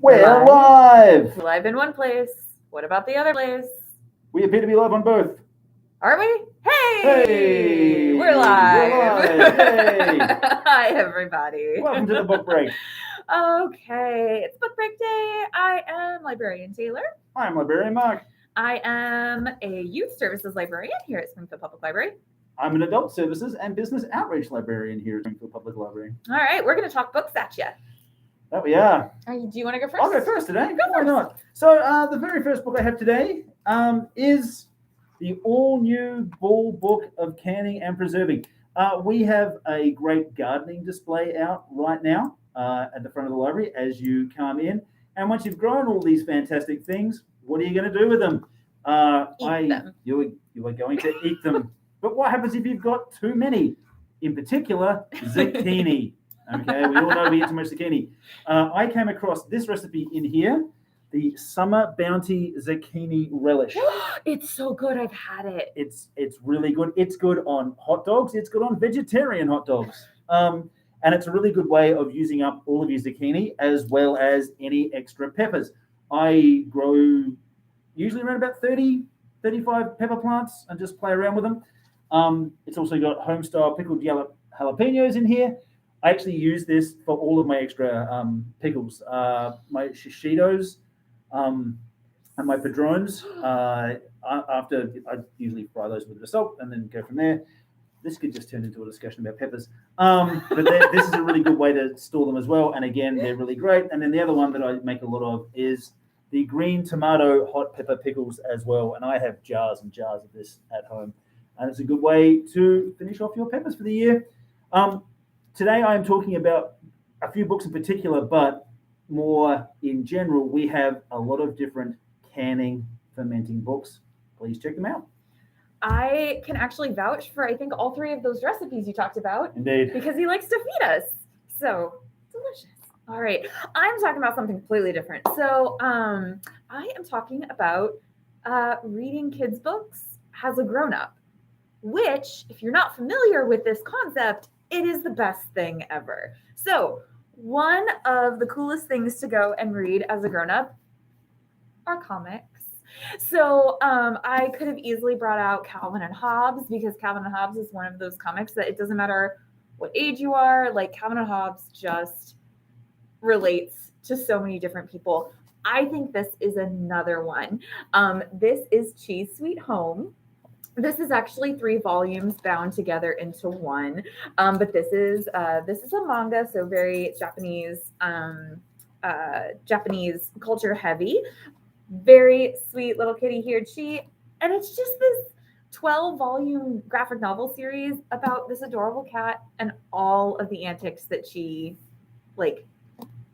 We're live! Live in one place. What about the other place? We appear to be live on both. Are we? Hey! Hey! We're live! We're live! Hey! Hi, everybody. Welcome to the book break. Okay, it's book break day. I am Librarian Taylor. I'm Librarian Mark. I am a youth services librarian here at Springfield Public Library. I'm an adult services and business outreach librarian here at Springfield Public Library. All right, we're going to talk books at you. That we are. Do you want to go first? I'll go first today. Why first. not? So the very first book I have today is the all-new Ball Book of Canning and Preserving. We have a great gardening display out right now at the front of the library as you come in. And once you've grown all these fantastic things, what are you going to do with them? Eat them. You are going to eat them. But what happens if you've got too many? In particular, zucchini. Okay, we all know we eat too much zucchini. I came across this recipe in here, the Summer Bounty Zucchini Relish. It's so good. I've had it. It's really good. It's good on hot dogs. It's good on vegetarian hot dogs. And it's a really good way of using up all of your zucchini as well as any extra peppers. I grow usually around about 30, 35 pepper plants and just play around with them. It's also got home-style pickled yellow jalapenos in here. I actually use this for all of my extra pickles, my shishitos and my padrones. After I usually fry those with the salt and then go from there. This could just turn into a discussion about peppers. But this is a really good way to store them as well. And again, they're really great. And then the other one that I make a lot of is the green tomato hot pepper pickles as well. And I have jars and jars of this at home. And it's a good way to finish off your peppers for the year. Today I am talking about a few books in particular, but more in general, we have a lot of different canning, fermenting books. Please check them out. I can actually vouch for, I think, all three of those recipes you talked about. Indeed. Because he likes to feed us. So, delicious. All right. I'm talking about something completely different. So, I am talking about reading kids' books as a grown-up, which, if you're not familiar with this concept, it is the best thing ever. So, one of the coolest things to go and read as a grown-up are comics. So I could have easily brought out Calvin and Hobbes, because Calvin and Hobbes is one of those comics that it doesn't matter what age you are, like Calvin and Hobbes just relates to so many different people. I think this is another one. This is Cheese Sweet Home. This is actually 3 volumes bound together into one, but this is a manga, so very Japanese culture heavy. Very sweet little kitty here, and it's just this 12-volume graphic novel series about this adorable cat and all of the antics that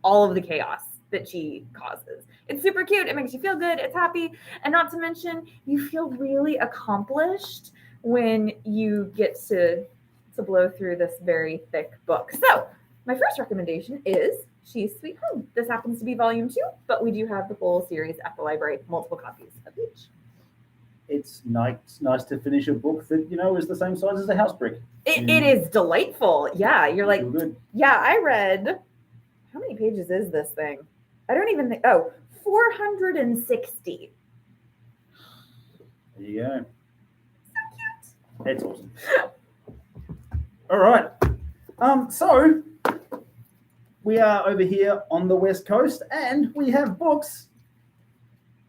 all of the chaos that she causes. It's super cute. It makes you feel good. It's happy. And not to mention, you feel really accomplished when you get to blow through this very thick book. So my first recommendation is Cheese Sweet Home. This happens to be volume 2, but we do have the full series at the library, multiple copies of each. It's nice to finish a book that, is the same size as a house brick. It is delightful. Yeah, you're like, good. Yeah, I read, how many pages is this thing? I don't even think, 460. There you go. So cute. That's awesome. All right. So we are over here on the West Coast, and we have books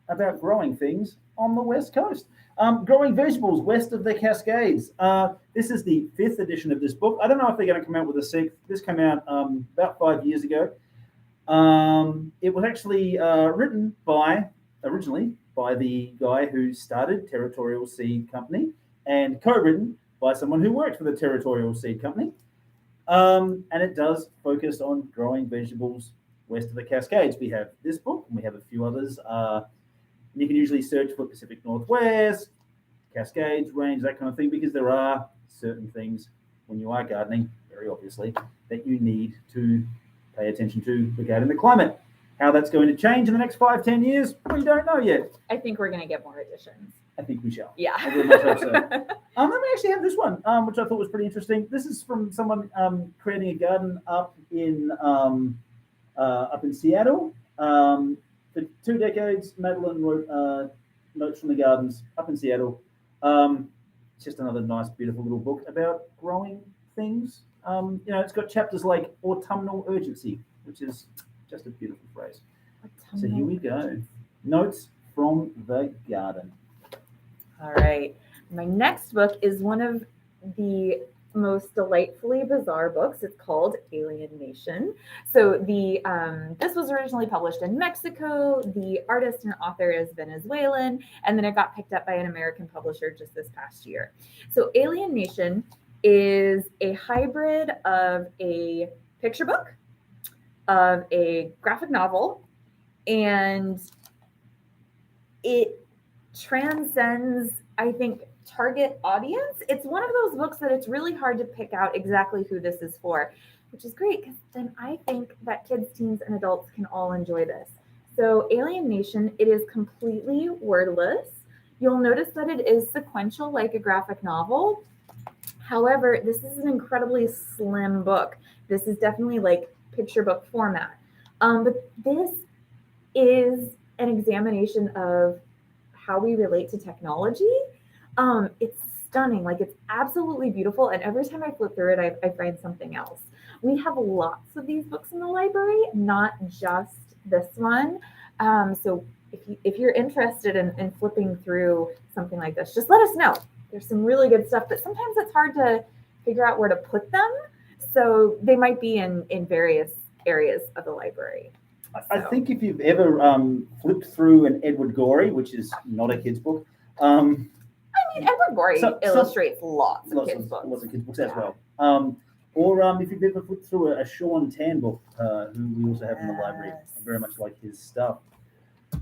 about growing things on the West Coast. Growing vegetables west of the Cascades. This is the 5th edition of this book. I don't know if they're going to come out with a 6th. This came out about 5 years ago. It was actually written originally by the guy who started Territorial Seed Company, and co-written by someone who worked for the Territorial Seed Company. And it does focus on growing vegetables west of the Cascades. We have this book, and we have a few others. You can usually search for Pacific Northwest, Cascades, Range, that kind of thing, because there are certain things when you are gardening, very obviously, that you need to pay attention to regarding the climate. How that's going to change in the next 5-10 years, we don't know yet. I think we're going to get more editions. I think we shall. Yeah. I very much hope so. Then we actually have this one, which I thought was pretty interesting. This is from someone creating a garden up in Seattle, For 2 decades, Madeline wrote Notes from the Gardens up in Seattle. It's just another nice, beautiful little book about growing things. It's got chapters like autumnal urgency, which is just a beautiful phrase. So here we go. Notes from the Garden. All right. My next book is one of the most delightfully bizarre books. It's called Alien Nation. So this was originally published in Mexico. The artist and author is Venezuelan, and then it got picked up by an American publisher just this past year. So Alien Nation is a hybrid of a picture book, of a graphic novel, and it transcends, I think, target audience. It's one of those books that it's really hard to pick out exactly who this is for, which is great because then I think that kids, teens, and adults can all enjoy this. So Alien Nation, it is completely wordless. You'll notice that it is sequential like a graphic novel. However, this is an incredibly slim book. This is definitely like picture book format. But this is an examination of how we relate to technology. It's stunning, like it's absolutely beautiful. And every time I flip through it, I find something else. We have lots of these books in the library, not just this one. So if you're interested in flipping through something like this, just let us know. There's some really good stuff, but sometimes it's hard to figure out where to put them. So they might be in various areas of the library. I think if you've ever flipped through an Edward Gorey, which is not a kid's book. Edward Gorey illustrates lots of kids' books. Lots of kids' books as well. Or if you've ever flipped through a Sean Tan book, who we also have in the library, I very much like his stuff. I'm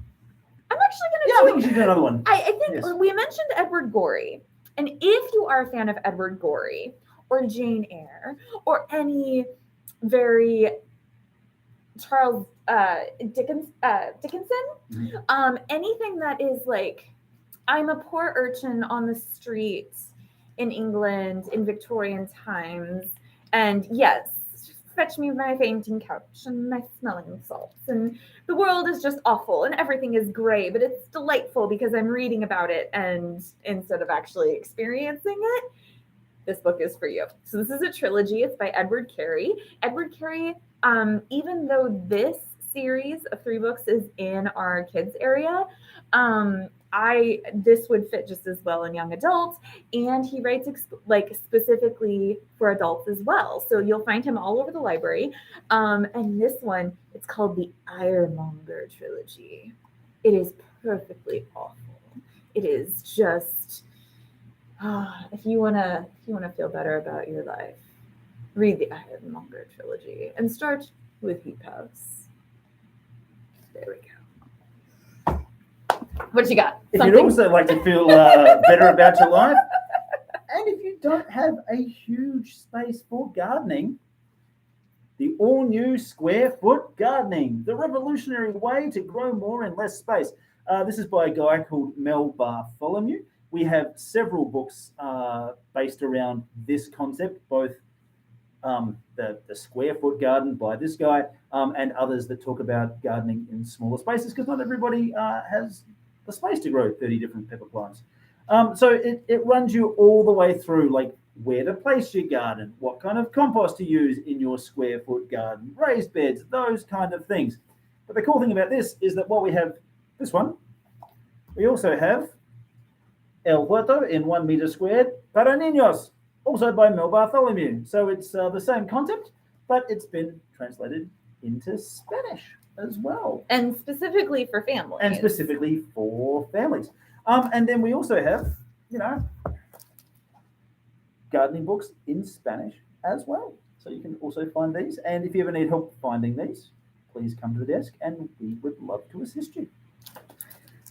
actually going to I think we should do another one. I think we mentioned Edward Gorey. And if you are a fan of Edward Gorey or Jane Eyre or any very Charles Dickinson, anything that is like, I'm a poor urchin on the streets in England in Victorian times, and yes, fetch me my fainting couch and my smelling salts, and the world is just awful and everything is gray, but it's delightful because I'm reading about it and instead of actually experiencing it. This book is for you. So this is a trilogy. It's by Edward Carey. Edward Carey, even though this series of 3 books is in our kids area, this would fit just as well in young adults, and he writes specifically for adults as well. So you'll find him all over the library. And this one, it's called the Ironmonger trilogy. It is perfectly awful. It is just if you wanna feel better about your life, read the Ironmonger trilogy and start with Heap House. There we go. What you got? If you'd also like to feel better about your life, and if you don't have a huge space for gardening, the all-new Square Foot Gardening, the revolutionary way to grow more in less space. This is by a guy called Mel Bartholomew. We have several books based around this concept, both the Square Foot Garden by this guy and others that talk about gardening in smaller spaces, because not everybody has the space to grow 30 different pepper plants. So it runs you all the way through, like where to place your garden, what kind of compost to use in your Square Foot Garden, raised beds, those kind of things. But the cool thing about this is that while we have this one, we also have El Huerto in 1 meter squared para ninos, also by Mel Bartholomew. So it's the same concept, but it's been translated into Spanish as well. And specifically for families. And then we also have, gardening books in Spanish as well. So you can also find these. And if you ever need help finding these, please come to the desk and we would love to assist you.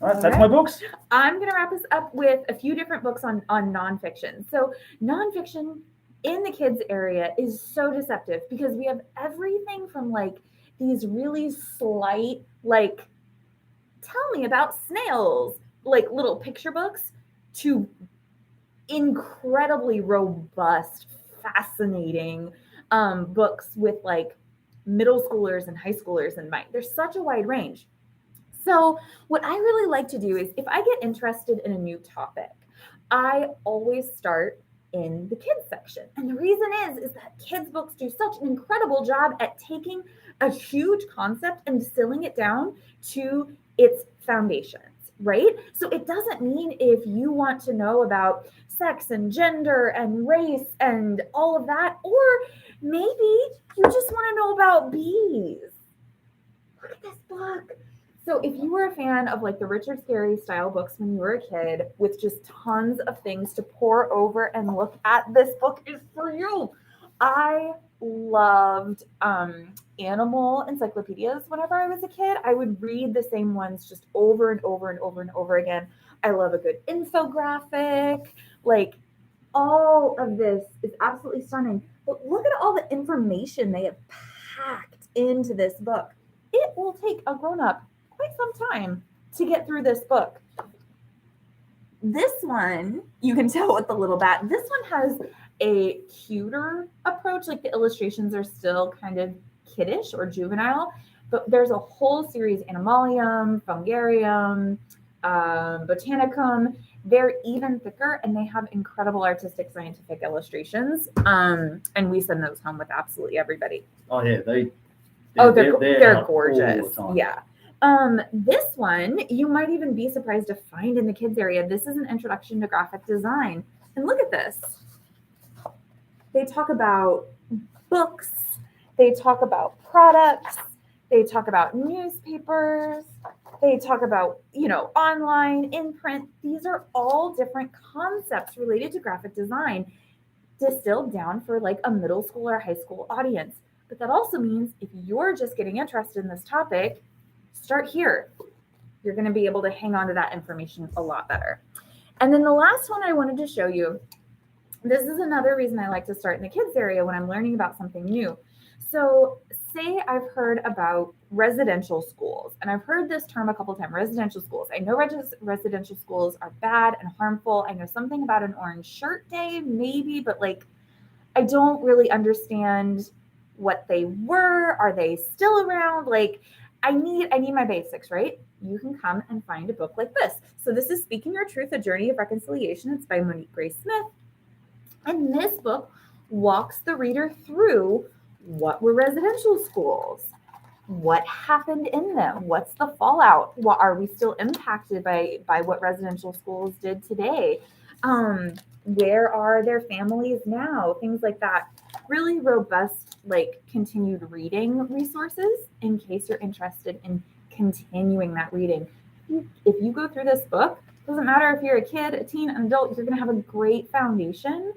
All right, that's my books. I'm going to wrap us up with a few different books on nonfiction. So nonfiction in the kids area is so deceptive because we have everything from like these really slight, like, tell me about snails, like little picture books, to incredibly robust, fascinating books with like middle schoolers and high schoolers in mind. There's such a wide range. So what I really like to do is if I get interested in a new topic, I always start in the kids section. And the reason is that kids books do such an incredible job at taking a huge concept and distilling it down to its foundations, right? So it doesn't mean if you want to know about sex and gender and race and all of that, or maybe you just want to know about bees. Look at this book. So if you were a fan of like the Richard Scarry style books when you were a kid with just tons of things to pour over and look at, this book is for you. I loved animal encyclopedias whenever I was a kid. I would read the same ones just over and over and over and over again. I love a good infographic. Like all of this is absolutely stunning. But look at all the information they have packed into this book. It will take a grown-up quite some time to get through this book. This one, you can tell with the little bat, this one has a cuter approach. Like the illustrations are still kind of kiddish or juvenile, but there's a whole series, Animalium, Fungarium, Botanicum. They're even thicker and they have incredible artistic scientific illustrations. And we send those home with absolutely everybody. Oh yeah, they're gorgeous. Yeah. This one, you might even be surprised to find in the kids area. This is an introduction to graphic design. And look at this. They talk about books. They talk about products. They talk about newspapers. They talk about, online, in print. These are all different concepts related to graphic design distilled down for like a middle school or high school audience. But that also means if you're just getting interested in this topic, start here. You're going to be able to hang on to that information a lot better. And then the last one I wanted to show you, this is another reason I like to start in the kids area when I'm learning about something new. So say I've heard about residential schools, and I've heard this term a couple of times, residential schools. I know residential schools are bad and harmful. I know something about an orange shirt day, maybe, but like, I don't really understand what they were. Are they still around? Like, I need my basics, right? You can come and find a book like this. So this is Speaking Your Truth, A Journey of Reconciliation. It's by Monique Smith. And this book walks the reader through what were residential schools? What happened in them? What's the fallout? What are we still impacted by what residential schools did today? Where are their families now? Things like that. Really robust, like continued reading resources in case you're interested in continuing that reading. If you go through this book, doesn't matter if you're a kid, a teen, an adult, you're going to have a great foundation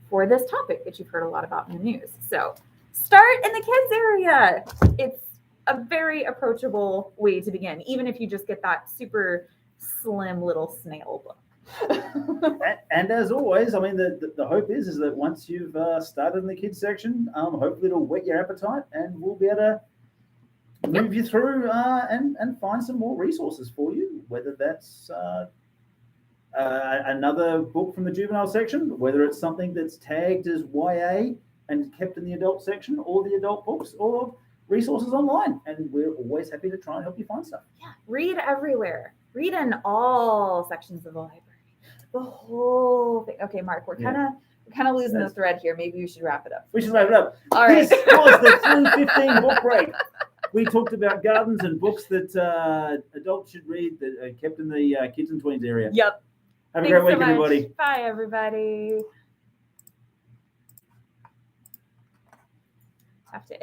for this topic that you've heard a lot about in the news. So start in the kids area. It's a very approachable way to begin, even if you just get that super slim little snail book. And as always, I mean, the hope is that once you've started in the kids section, hopefully it'll whet your appetite and we'll be able to move you through and find some more resources for you, whether that's another book from the juvenile section, whether it's something that's tagged as YA and kept in the adult section, or the adult books, or resources online. And we're always happy to try and help you find stuff. Yeah, read everywhere. Read in all sections of the library. The whole thing. Okay, Mark, we're kind of losing the thread here. Maybe we should wrap it up. We should wrap it up. All right. This was the 315 book break. We talked about gardens and books that adults should read that are kept in the kids and tweens area. Yep. Have a great week, everybody. Bye, everybody. Have to